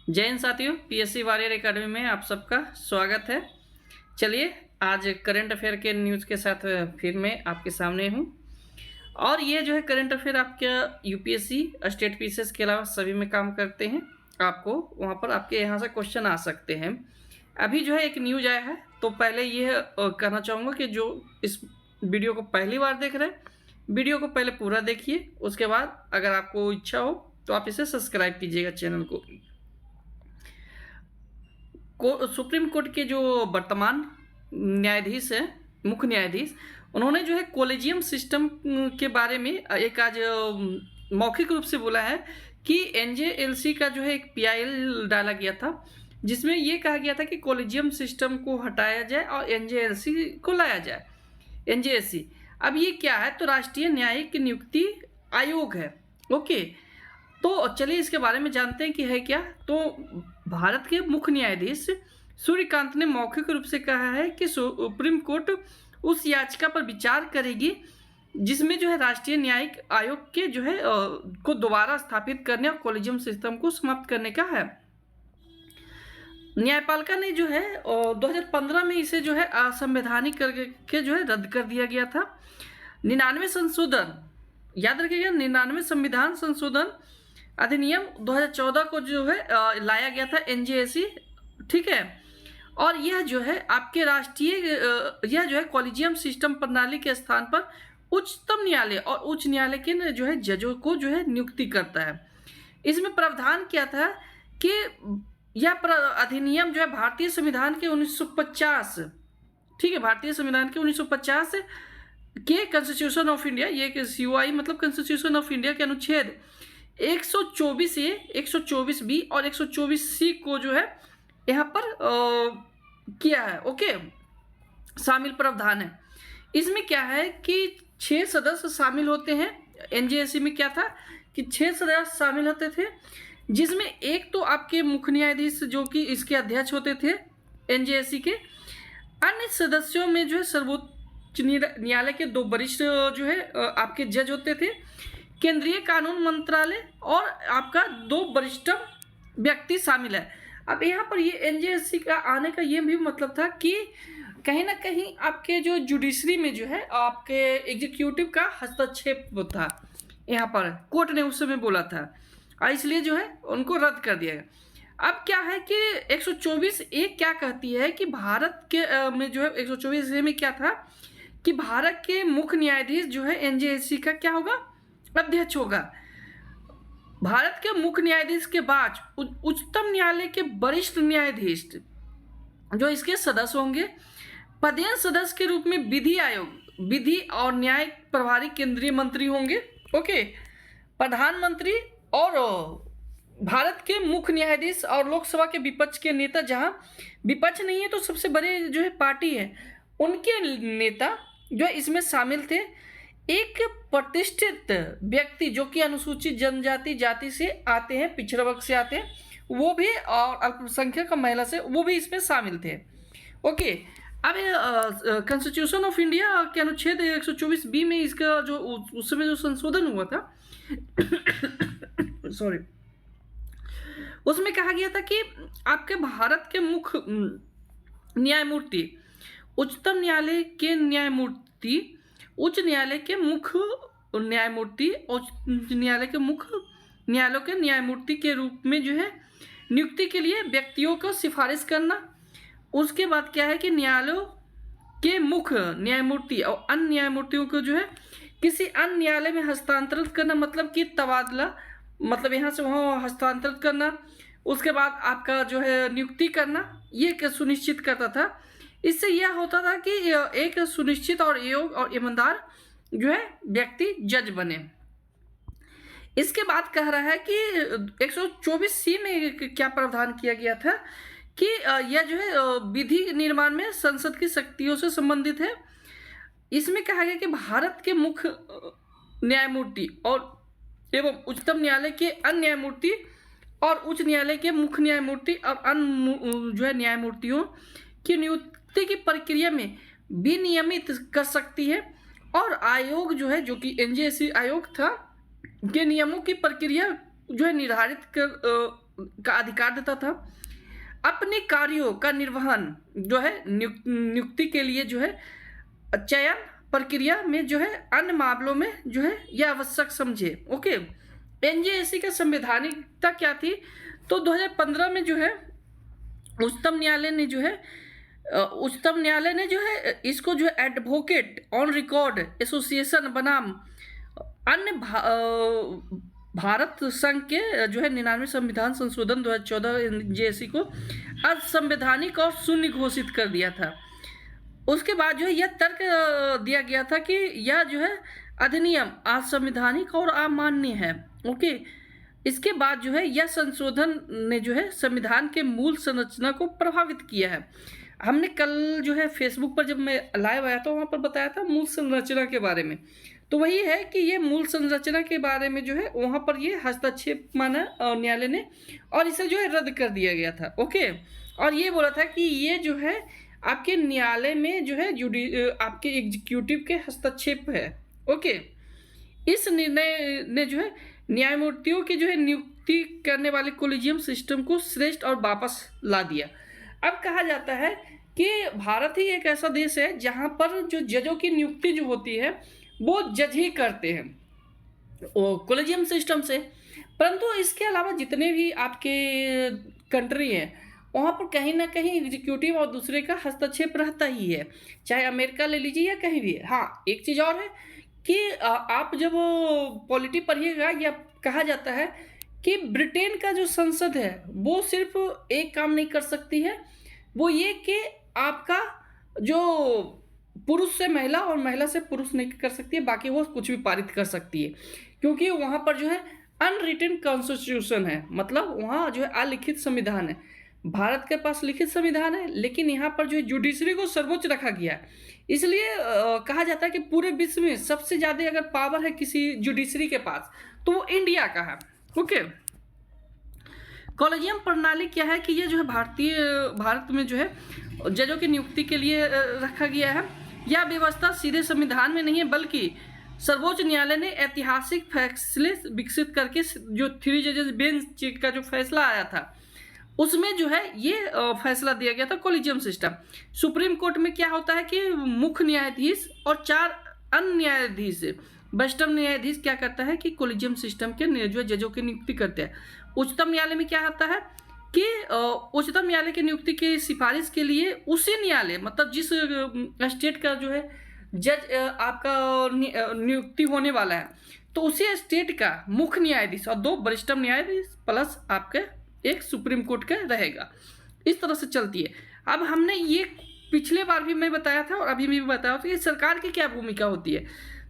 जय हिंद साथियों, PSC warrior academy में आप सबका स्वागत है। चलिए आज करंट अफेयर के न्यूज़ के साथ फिर मैं आपके सामने हूँ। और ये जो है करंट अफेयर आपका यूपीएससी स्टेट पीसीएस के अलावा सभी में काम करते हैं। आपको वहाँ पर आपके यहाँ से क्वेश्चन आ सकते हैं। अभी जो है एक न्यूज़ आया है, तो पहले ये कहना चाहूँगा कि जो इस वीडियो को पहली बार देख रहे हैं, वीडियो को पहले पूरा देखिए, उसके बाद अगर आपको इच्छा हो तो आप इसे सब्सक्राइब कीजिएगा चैनल को। सुप्रीम कोर्ट के जो वर्तमान न्यायाधीश है, मुख्य न्यायाधीश, उन्होंने जो है कॉलेजियम सिस्टम के बारे में एक आज मौखिक रूप से बोला है कि एनजेएलसी का जो है एक पीआईएल डाला गया था, जिसमें ये कहा गया था कि कॉलेजियम सिस्टम को हटाया जाए और एनजेएलसी को लाया जाए। एनजेएलसी अब ये क्या है, तो राष्ट्रीय न्यायिक नियुक्ति आयोग है। ओके, तो चलिए इसके बारे में जानते हैं कि है क्या। तो भारत के मुख्य न्यायाधीश सूर्यकांत ने मौखिक रूप से कहा है कि सुप्रीम कोर्ट उस याचिका पर विचार करेगी जिसमें जो है राष्ट्रीय न्यायिक आयोग के जो है को दोबारा स्थापित करने और कॉलेजियम सिस्टम को समाप्त करने का है। न्यायपालिका ने जो है 2015 में इसे जो है असंवैधानिक करके जो है रद्द कर दिया गया था। 99 संशोधन, याद रखिएगा, 99 संविधान संशोधन अधिनियम 2014 को जो है लाया गया था एनजेएसी, ठीक है। और यह जो है आपके राष्ट्रीय यह जो है कॉलेजियम सिस्टम प्रणाली के स्थान पर उच्चतम न्यायालय और उच्च न्यायालय के जो है जजों को जो है नियुक्ति करता है। इसमें प्रावधान किया था कि यह अधिनियम जो है भारतीय संविधान के 1950, ठीक है, भारतीय संविधान के 1950 के कॉन्स्टिट्यूशन ऑफ इंडिया, ये COI मतलब कॉन्स्टिट्यूशन ऑफ इंडिया के अनुच्छेद 124A, 124B और 124C को जो है यहाँ पर किया है। ओके, शामिल प्रावधान है। इसमें क्या है कि 6 सदस्य शामिल होते हैं। एनजेएसी में क्या था कि 6 सदस्य शामिल होते थे, जिसमें एक तो आपके मुख्य न्यायाधीश जो कि इसके अध्यक्ष होते थे एनजेएसी के। अन्य सदस्यों में जो है सर्वोच्च न्यायालय के 2 वरिष्ठ जो है आपके जज होते थे, केंद्रीय कानून मंत्रालय और आपका 2 वरिष्ठ व्यक्ति शामिल है। अब यहाँ पर ये एनजेएससी का आने का ये भी मतलब था कि कहीं ना कहीं आपके जो जुडिशरी में जो है आपके एग्जीक्यूटिव का हस्तक्षेप था, यहाँ पर कोर्ट ने उस समय बोला था, इसलिए जो है उनको रद्द कर दिया गया। अब क्या है कि 124A क्या कहती है कि भारत के में जो है 124A में क्या था कि भारत के मुख्य न्यायाधीश जो है एनजेएससी का क्या होगा, अध्यक्ष होगा। भारत के मुख्य न्यायाधीश के बाद उच्चतम न्यायालय के वरिष्ठ न्यायाधीश जो इसके सदस्य होंगे, पदेन सदस्य के रूप में विधि आयोग, विधि और न्याय प्रभारी केंद्रीय मंत्री होंगे। ओके, प्रधानमंत्री और भारत के मुख्य न्यायाधीश और लोकसभा के विपक्ष के नेता, जहां विपक्ष नहीं है तो सबसे बड़े जो है पार्टी है, उनके नेता जो इसमें शामिल थे। एक प्रतिष्ठित व्यक्ति जो कि अनुसूचित जनजाति जाति से आते हैं, पिछड़ा वर्ग से आते हैं, वो भी, और अल्पसंख्यक महिला से, वो भी इसमें शामिल थे। ओके, अब कॉन्स्टिट्यूशन ऑफ इंडिया के अनुच्छेद 124B में इसका जो उस समय जो संशोधन हुआ था सॉरी, उसमें कहा गया था कि आपके भारत के मुख्य न्यायमूर्ति, उच्चतम न्यायालय के न्यायमूर्ति, उच्च न्यायालय के मुख्य न्यायमूर्ति, उच्च न्यायालय के मुख्य न्यायालयों के न्यायमूर्ति के रूप में जो है नियुक्ति के लिए व्यक्तियों को सिफारिश करना। उसके बाद क्या है कि न्यायालयों के मुख्य न्यायमूर्ति और अन्य न्यायमूर्तियों को जो है किसी अन्य न्यायालय में हस्तांतरित करना, मतलब कि तबादला, मतलब यहाँ से वहाँ हस्तांतरित करना। उसके बाद आपका जो है नियुक्ति करना, ये सुनिश्चित करता था। इससे यह होता था कि एक सुनिश्चित और योग्य और ईमानदार जो है व्यक्ति जज बने। इसके बाद कह रहा है कि 124C में क्या प्रावधान किया गया था कि यह जो है विधि निर्माण में संसद की शक्तियों से संबंधित है। इसमें कहा गया कि भारत के मुख्य न्यायमूर्ति और एवं उच्चतम न्यायालय के अन्य न्यायमूर्ति और उच्च न्यायालय के मुख्य न्यायमूर्ति और अन्य जो है न्यायमूर्तियों की नियुक्ति की प्रक्रिया में विनियमित कर सकती है। और आयोग जो है, जो कि एनजेएसी आयोग था, के नियमों की प्रक्रिया जो है निर्धारित का अधिकार देता था। अपने कार्यों का निर्वहन जो है नियुक्ति के लिए जो है चयन प्रक्रिया में जो है अन्य मामलों में जो है यह आवश्यक समझे। ओके, एनजेएसी का संवैधानिकता क्या थी? तो 2015 में जो है उच्चतम न्यायालय ने जो है इसको जो है एडवोकेट ऑन रिकॉर्ड एसोसिएशन बनाम अन्य भारत संघ के जो है 99 संविधान संशोधन 2014 एनजेएसी को असंवैधानिक और शून्य घोषित कर दिया था। उसके बाद जो है यह तर्क दिया गया था कि यह जो है अधिनियम असंवैधानिक और अमान्य है। ओके, इसके बाद जो है यह संशोधन ने जो है संविधान के मूल संरचना को प्रभावित किया है। हमने कल जो है फेसबुक पर जब मैं लाइव आया था वहाँ पर बताया था मूल संरचना के बारे में। तो वही है कि ये मूल संरचना के बारे में जो है वहाँ पर ये हस्तक्षेप माना न्यायालय ने और इसे जो है रद्द कर दिया गया था। ओके, और ये बोला था कि ये जो है आपके न्यायालय में जो है आपके एग्जीक्यूटिव के हस्तक्षेप है। ओके, इस निर्णय ने जो है न्यायमूर्तियों की जो है नियुक्ति करने वाले कोलिजियम सिस्टम को श्रेष्ठ और वापस ला दिया। अब कहा जाता है कि भारत ही एक ऐसा देश है जहाँ पर जो जजों की नियुक्ति जो होती है वो जज ही करते हैं कोलिजियम सिस्टम से। परंतु इसके अलावा जितने भी आपके कंट्री हैं वहाँ पर कहीं ना कहीं एग्जीक्यूटिव और दूसरे का हस्तक्षेप रहता ही है, चाहे अमेरिका ले लीजिए या कहीं भी। हाँ, एक चीज़ और है कि आप जब पॉलिटी पढ़िएगा या कहा जाता है कि ब्रिटेन का जो संसद है वो सिर्फ एक काम नहीं कर सकती है, वो ये कि आपका जो पुरुष से महिला और महिला से पुरुष नहीं कर सकती है, बाकी वो कुछ भी पारित कर सकती है, क्योंकि वहाँ पर जो है अनरिटन कॉन्स्टिट्यूशन है, मतलब वहाँ जो है अलिखित संविधान है। भारत के पास लिखित संविधान है लेकिन यहाँ पर जो है जुडिशरी को सर्वोच्च रखा गया है। इसलिए कहा जाता है कि पूरे विश्व में सबसे ज़्यादा अगर पावर है किसी जुडिशरी के पास तो वो इंडिया का है। ओके, कॉलेजियम प्रणाली क्या है कि ये जो है भारत में जो है जजों की नियुक्ति के लिए रखा गया है। यह व्यवस्था सीधे संविधान में नहीं है बल्कि सर्वोच्च न्यायालय ने ऐतिहासिक फैसले विकसित करके जो 3 जजेस बेंच का जो फैसला आया था उसमें जो है ये फैसला दिया गया था कोलिजियम सिस्टम। सुप्रीम कोर्ट में क्या होता है कि मुख्य न्यायाधीश और 4 अन्य न्यायाधीश वरिष्ठ न्यायाधीश क्या करता है कि कोलिजियम सिस्टम के जो जजों की नियुक्ति करते हैं। उच्चतम न्यायालय में क्या होता है कि उच्चतम न्यायालय की नियुक्ति की सिफारिश के लिए उसी न्यायालय मतलब जिस स्टेट का जो है जज आपका नियुक्ति होने वाला है तो उसी स्टेट का मुख्य न्यायाधीश और 2 वरिष्ठ न्यायाधीश प्लस आपके एक सुप्रीम कोर्ट का रहेगा। इस तरह से चलती है। अब हमने ये पिछले बार भी मैं बताया था और अभी भी बताया था कि सरकार की क्या भूमिका होती है।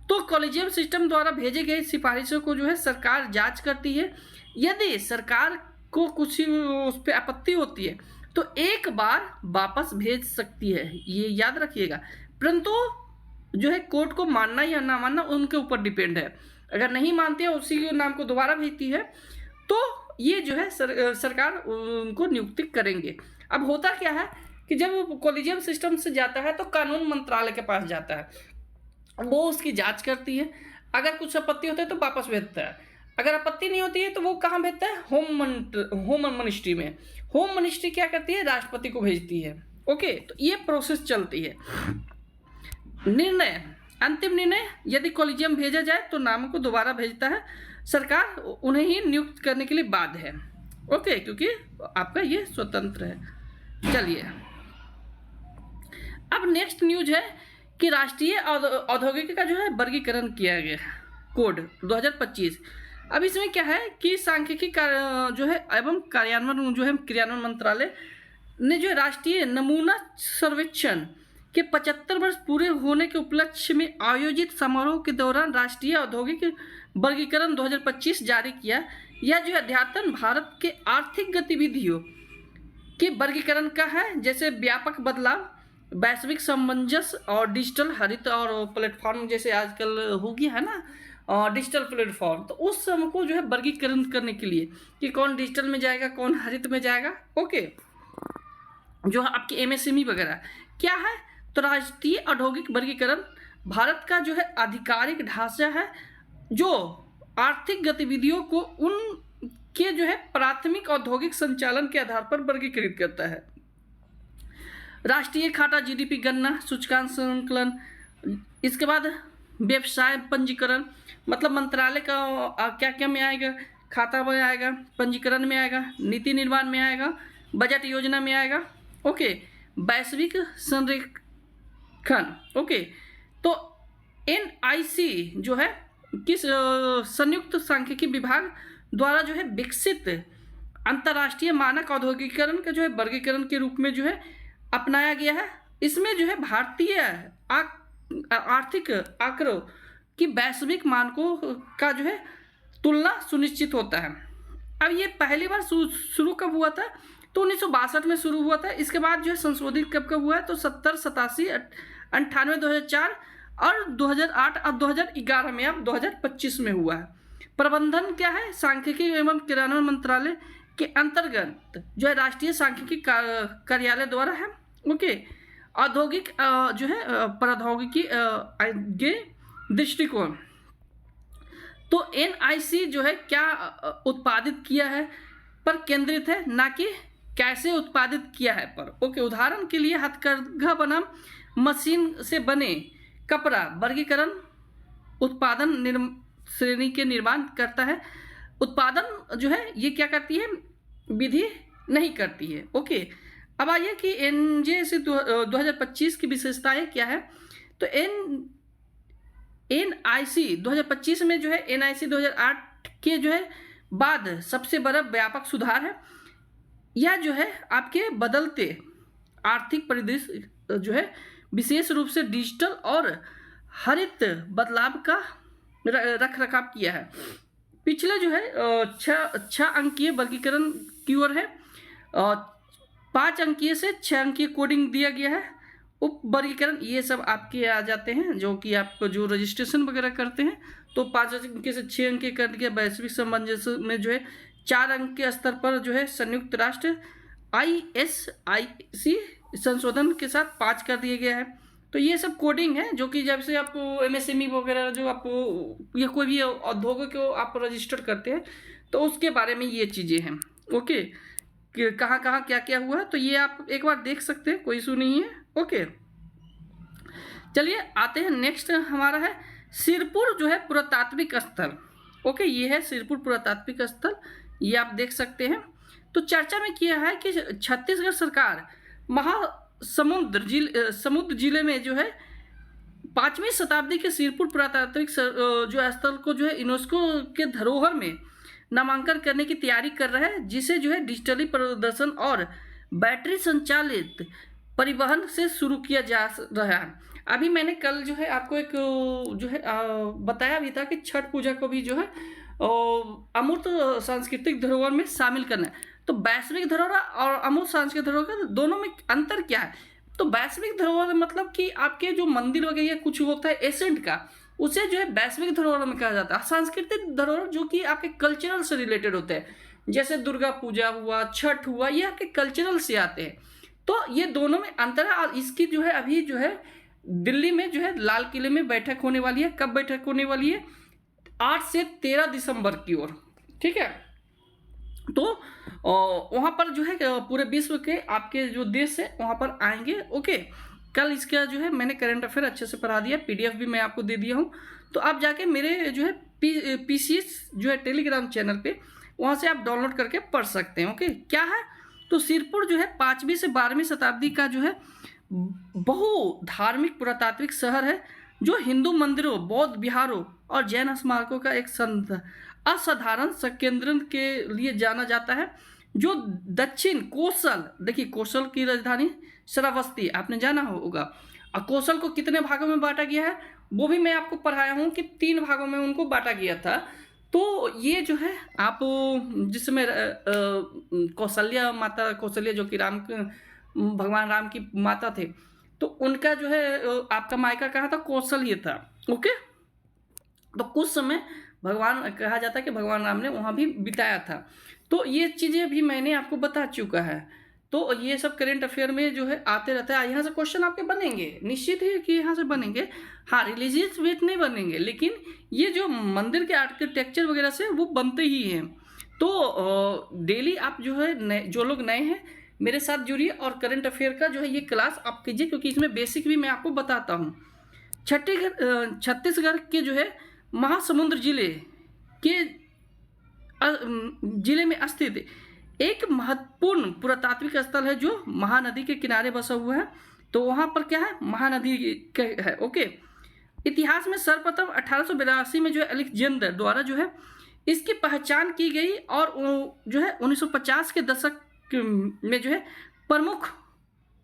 तो कॉलेजियम सिस्टम द्वारा भेजे गए सिफारिशों को जो है सरकार जांच करती है। यदि सरकार को कुछ उस पर आपत्ति होती है तो एक बार वापस भेज सकती है, ये याद रखिएगा। परंतु जो है कोर्ट को मानना या ना मानना उनके ऊपर डिपेंड है। अगर नहीं मानते हैं उसी के नाम को दोबारा भेजती है तो ये जो है सरकार उनको नियुक्ति करेंगे। अब होता क्या है कि जब वो कॉलेजियम सिस्टम से जाता है तो कानून मंत्रालय के पास जाता है, वो उसकी जांच करती है। अगर कुछ आपत्ति होता है तो वापस भेजता है, अगर आपत्ति नहीं होती है तो वो कहाँ भेजता है? होम मिनिस्ट्री में। होम मिनिस्ट्री क्या करती है? राष्ट्रपति को भेजती है। ओके, तो ये प्रोसेस चलती है। निर्णय, अंतिम निर्णय यदि कॉलेजियम भेजा जाए तो नामों को दोबारा भेजता है, सरकार उन्हें ही नियुक्त करने के लिए बाध्य है। ओके, क्योंकि आपका ये स्वतंत्र है। चलिए अब नेक्स्ट न्यूज है कि राष्ट्रीय औद्योगिक का जो है वर्गीकरण किया गया कोड 2025। अब इसमें क्या है कि सांख्यिकी जो है एवं क्रियान्वयन मंत्रालय ने जो राष्ट्रीय नमूना सर्वेक्षण के 75 वर्ष पूरे होने के उपलक्ष्य में आयोजित समारोह के दौरान राष्ट्रीय औद्योगिक वर्गीकरण 2025 जारी किया। यह जो अध्यातन भारत के आर्थिक गतिविधियों के वर्गीकरण का है, जैसे व्यापक बदलाव, वैश्विक सामंजस्य और डिजिटल हरित और प्लेटफॉर्म जैसे आजकल हो गया है ना डिजिटल प्लेटफॉर्म, तो उस सब को जो है वर्गीकरण करने के लिए कि कौन डिजिटल में जाएगा कौन हरित में जाएगा। ओके, जो आपकी एमएसएमई वगैरह क्या है, तो राष्ट्रीय औद्योगिक वर्गीकरण भारत का जो है आधिकारिक ढांचा है जो आर्थिक गतिविधियों को उन के जो है प्राथमिक औद्योगिक संचालन के आधार पर वर्गीकृत करता है। राष्ट्रीय खाटा जीडीपी गणना सूचकांक संकलन, इसके बाद व्यवसाय पंजीकरण, मतलब मंत्रालय का क्या क्या में आएगा, खाता में आएगा, पंजीकरण में आएगा, नीति निर्माण में आएगा, बजट योजना में आएगा। ओके, वैश्विक संरेखण। ओके, तो NIC जो है किस संयुक्त सांख्यिकी विभाग द्वारा जो है विकसित अंतर्राष्ट्रीय मानक औद्योगिकीकरण का जो है वर्गीकरण के रूप में जो है अपनाया गया है। इसमें जो है भारतीय आर्थिक आंकड़ों की वैश्विक मानकों का जो है तुलना सुनिश्चित होता है। अब ये पहली बार शुरू कब हुआ था? तो 1962 में शुरू हुआ था। इसके बाद जो है संशोधित कब कब हुआ है? तो 70, 87, 98, 2004 और 2008 और 2011 में, अब 2025 में हुआ है। प्रबंधन क्या है? सांख्यिकी एवं क्रियान्वयन मंत्रालय के अंतर्गत जो है राष्ट्रीय सांख्यिकी कार्यालय द्वारा है। ओके, औद्योगिक जो है प्रौद्योगिकी के दृष्टिकोण, तो NIC जो है क्या उत्पादित किया है पर केंद्रित है, ना कि कैसे उत्पादित किया है पर। ओके, उदाहरण के लिए हथकरघा बनाम मशीन से बने कपड़ा वर्गीकरण उत्पादन श्रेणी के निर्माण करता है। उत्पादन जो है ये क्या करती है? विधि नहीं करती है। ओके, अब आइए कि NJC 2025 की विशेषताएं क्या है। तो NIC 2025 में जो है NIC 2008 के जो है बाद सबसे बड़ा व्यापक सुधार है। यह जो है आपके बदलते आर्थिक परिदृश्य जो है विशेष रूप से डिजिटल और हरित बदलाव का रख रखाव किया है। पिछले जो है छः अंकीय वर्गीकरण की ओर है, 5 अंकीय से 6 अंकीय कोडिंग दिया गया है। उप वर्गीकरण ये सब आपके आ जाते हैं, जो कि आप जो रजिस्ट्रेशन वगैरह करते हैं तो 5 अंक से 6 अंक कर दिया। वैश्विक सामंजस्य में जो है 4 अंक के स्तर पर जो है संयुक्त राष्ट्र ISIC संशोधन के साथ 5 कर दिया गया है। तो ये सब कोडिंग है, जो कि जब से आप MSME वगैरह जो आप या कोई भी उद्योग को आप रजिस्टर करते हैं तो उसके बारे में ये चीज़ें हैं। ओके, कहाँ कहाँ क्या क्या हुआ है तो ये आप एक बार देख सकते हैं, कोई इशू नहीं है। ओके, चलिए आते हैं नेक्स्ट हमारा है सिरपुर जो है पुरातात्विक स्थल। ओके, ये है सिरपुर पुरातात्विक स्थल, ये आप देख सकते हैं। तो चर्चा में किया है कि छत्तीसगढ़ सरकार समुद्र जिले में जो है 5वीं शताब्दी के सिरपुर पुरातात्विक जो स्थल को जो है यूनेस्को के धरोहर में नामांकन करने की तैयारी कर रहा है, जिसे जो है डिजिटली प्रदर्शन और बैटरी संचालित परिवहन से शुरू किया जा रहा है। अभी मैंने कल जो है आपको एक जो है बताया भी था कि छठ पूजा को भी जो है अमूर्त सांस्कृतिक धरोहर में शामिल करना है। तो वैश्विक धरोहर और अमूर्त सांस्कृतिक धरोहर दोनों में अंतर क्या है? तो वैश्विक धरोहर मतलब कि आपके जो मंदिर वगैरह या कुछ होता है एसेंट का, उसे जो है वैश्विक धरोहर में कहा जाता है। सांस्कृतिक धरोहर जो कि आपके कल्चरल से रिलेटेड होते हैं, जैसे दुर्गा पूजा हुआ, छठ हुआ, ये आपके कल्चरल से आते हैं। तो ये दोनों में अंतर है। और इसकी जो है अभी जो है दिल्ली में जो है लाल किले में बैठक होने वाली है। कब बैठक होने वाली है? 8 से 13 दिसंबर की ओर, ठीक है। तो वहाँ पर जो है पूरे विश्व के आपके जो देश है वहाँ पर आएंगे। ओके, कल इसका जो है मैंने करंट अफेयर अच्छे से पढ़ा दिया, PDF भी मैं आपको दे दिया हूँ। तो आप जाके मेरे जो है PCS जो है टेलीग्राम चैनल पे, वहाँ से आप डाउनलोड करके पढ़ सकते हैं। ओके, क्या है? तो सिरपुर जो है 5वीं से 12वीं शताब्दी का जो है बहु धार्मिक पुरातात्विक शहर है, जो हिंदू मंदिरों, बौद्ध विहारों और जैन स्मारकों का एक असाधारण संकेंद्रण के लिए जाना जाता है, जो दक्षिण कोसल, देखिए कोसल की राजधानी श्रावस्ती आपने जाना होगा। और कोसल को कितने भागों में बांटा गया है वो भी मैं आपको पढ़ाया हूँ कि 3 भागों में उनको बांटा गया था। तो ये जो है आप जिसमें कौशल्या माता, कौशल्या जो कि भगवान राम की माता थे, तो उनका जो है आपका मायका कहाँ था? कौशल ही था। ओके, तो कुछ समय भगवान कहा जाता है कि भगवान राम ने वहाँ भी बिताया था। तो ये चीज़ें भी मैंने आपको बता चुका है। तो ये सब करेंट अफेयर में जो है आते रहता है। यहाँ से क्वेश्चन आपके बनेंगे, निश्चित है कि यहाँ से बनेंगे। हाँ, रिलीजियस वेट नहीं बनेंगे, लेकिन ये जो मंदिर के आर्किटेक्चर वगैरह से वो बनते ही हैं। तो डेली आप जो है जो लोग नए हैं मेरे साथ जुड़िए और करंट अफेयर का जो है ये क्लास आप कीजिए, क्योंकि इसमें बेसिक भी मैं आपको बताता हूँ। छत्तीसगढ़ के जो है महासमुंद जिले के जिले में स्थित एक महत्वपूर्ण पुरातात्विक स्थल है जो महानदी के किनारे बसा हुआ है। तो वहाँ पर क्या है, महानदी है। ओके, इतिहास में सर्वप्रथम 1882 में जो है अलेक्जेंडर द्वारा जो है इसकी पहचान की गई और जो है 1950 के दशक में जो है प्रमुख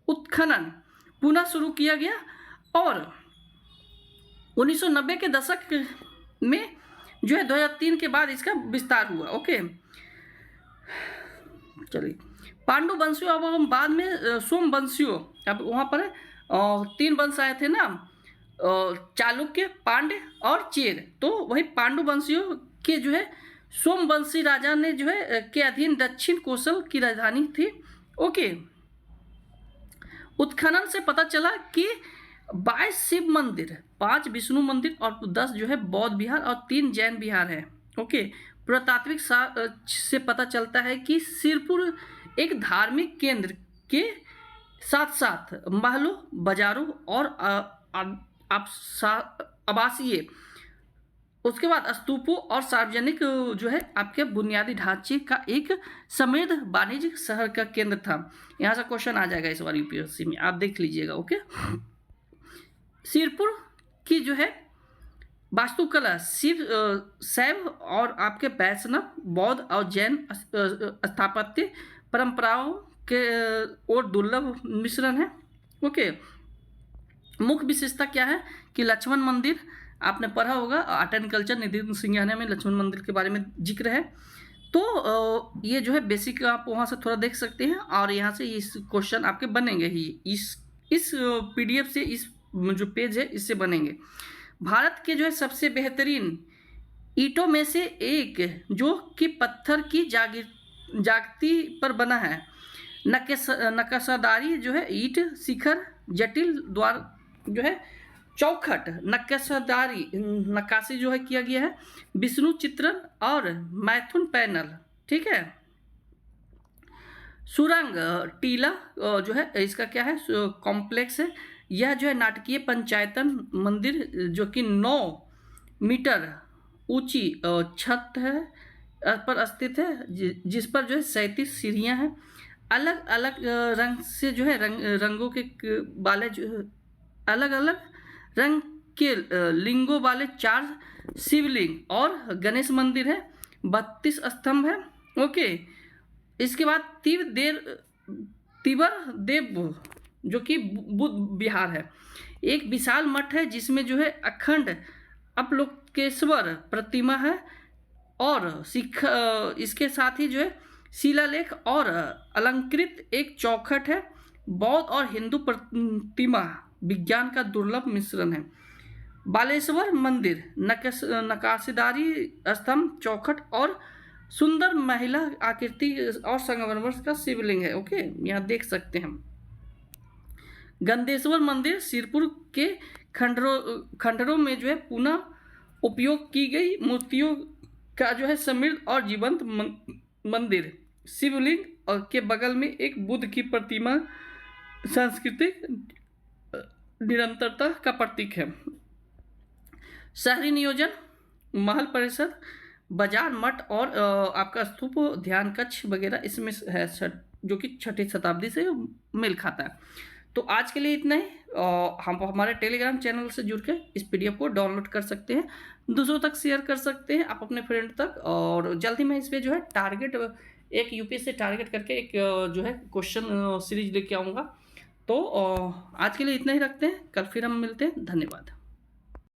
उत्खनन पुनः शुरू किया गया और 1990 के दशक में जो है 2003 के बाद इसका विस्तार हुआ। ओके, चलिए, पांडु वंशियों एवं बाद में सोम वंशियों, अब वहाँ पर 3 वंश आए थे ना, चालुक्य, पांड्य और चेर। तो वही पांडु वंशियों के जो है सोमवंशी राजा ने जो है के अधीन दक्षिण कोसल की राजधानी थी। ओके, उत्खनन से पता चला कि 22 शिव मंदिर, 5 विष्णु मंदिर और 10 जो है बौद्ध विहार और 3 जैन विहार है। ओके, पुरातात्विक से पता चलता है कि सिरपुर एक धार्मिक केंद्र के साथ साथ महलों, बाजारों और आवासीय, उसके बाद स्तूपों और सार्वजनिक जो है आपके बुनियादी ढांचे का एक समृद्ध वाणिज्यिक शहर का केंद्र था। यहाँ से क्वेश्चन आ जाएगा इस बार यूपीएससी में, आप देख लीजिएगा। ओके, सिरपुर की जो है वास्तुकला शिव, शैव और आपके वैष्णव, बौद्ध और जैन स्थापत्य परंपराओं के और दुर्लभ मिश्रण है। ओके, मुख्य विशेषता क्या है कि लक्ष्मण मंदिर आपने पढ़ा होगा, आर्ट एंड कल्चर निधि सिंघानिया में लक्ष्मण मंदिर के बारे में जिक्र है। तो ये जो है बेसिक आप वहाँ से थोड़ा देख सकते हैं और यहाँ से इस क्वेश्चन आपके बनेंगे ही, इस पीडीएफ से, इस जो पेज है इससे बनेंगे। भारत के जो है सबसे बेहतरीन ईंटों में से एक जो कि पत्थर की जागती पर बना है, नक्काशादारी जो है ईंट शिखर, जटिल द्वार जो है चौखट, नक्काशी जो है किया गया है, विष्णु चित्रण और मैथुन पैनल। ठीक है, सुरंग टीला जो है इसका क्या है, कॉम्प्लेक्स है। यह जो है नाटकीय पंचायतन मंदिर जो कि 9 मीटर ऊंची छत है पर स्थित है, जिस पर जो है 37 सीढ़ियाँ हैं। अलग अलग रंग से जो है रंगों के वाले जो अलग अलग रंग के लिंगों वाले 4 शिवलिंग और गणेश मंदिर है, 32 स्तंभ है। ओके, इसके बाद तिबर देव जो कि बुद्ध विहार है, एक विशाल मठ है जिसमें जो है अखंड अपलोकेश्वर प्रतिमा है और इसके साथ ही जो है शिलालेख और अलंकृत एक चौखट है। बौद्ध और हिंदू प्रतिमा विज्ञान का दुर्लभ मिश्रण है। बालेश्वर मंदिर नक्काशीदारी स्तंभ, चौखट और सुंदर महिला आकृति और संगमरमर का शिवलिंग है। ओके, यहाँ देख सकते हैं। गंदेश्वर मंदिर सिरपुर के खंडरों में जो है पुनः उपयोग की गई मूर्तियों का जो है समृद्ध और जीवंत मंदिर, शिवलिंग और के बगल में एक बुद्ध की प्रतिमा सांस्कृतिक निरंतरता का प्रतीक है। शहरी नियोजन, महल परिसर, बाजार, मठ और आपका स्तूप, ध्यान कक्ष वगैरह इसमें है जो कि 6ठी शताब्दी से मेल खाता है। तो आज के लिए इतना ही। हम हमारे टेलीग्राम चैनल से जुड़ के इस पीडीएफ को डाउनलोड कर सकते हैं, दूसरों तक शेयर कर सकते हैं, आप अपने फ्रेंड तक। और जल्द ही मैं इस पर जो है टारगेट, एक यूपीएससी टारगेट करके एक जो है क्वेश्चन सीरीज लेके आऊँगा। तो आज के लिए इतना ही रखते हैं, कल फिर हम मिलते हैं। धन्यवाद।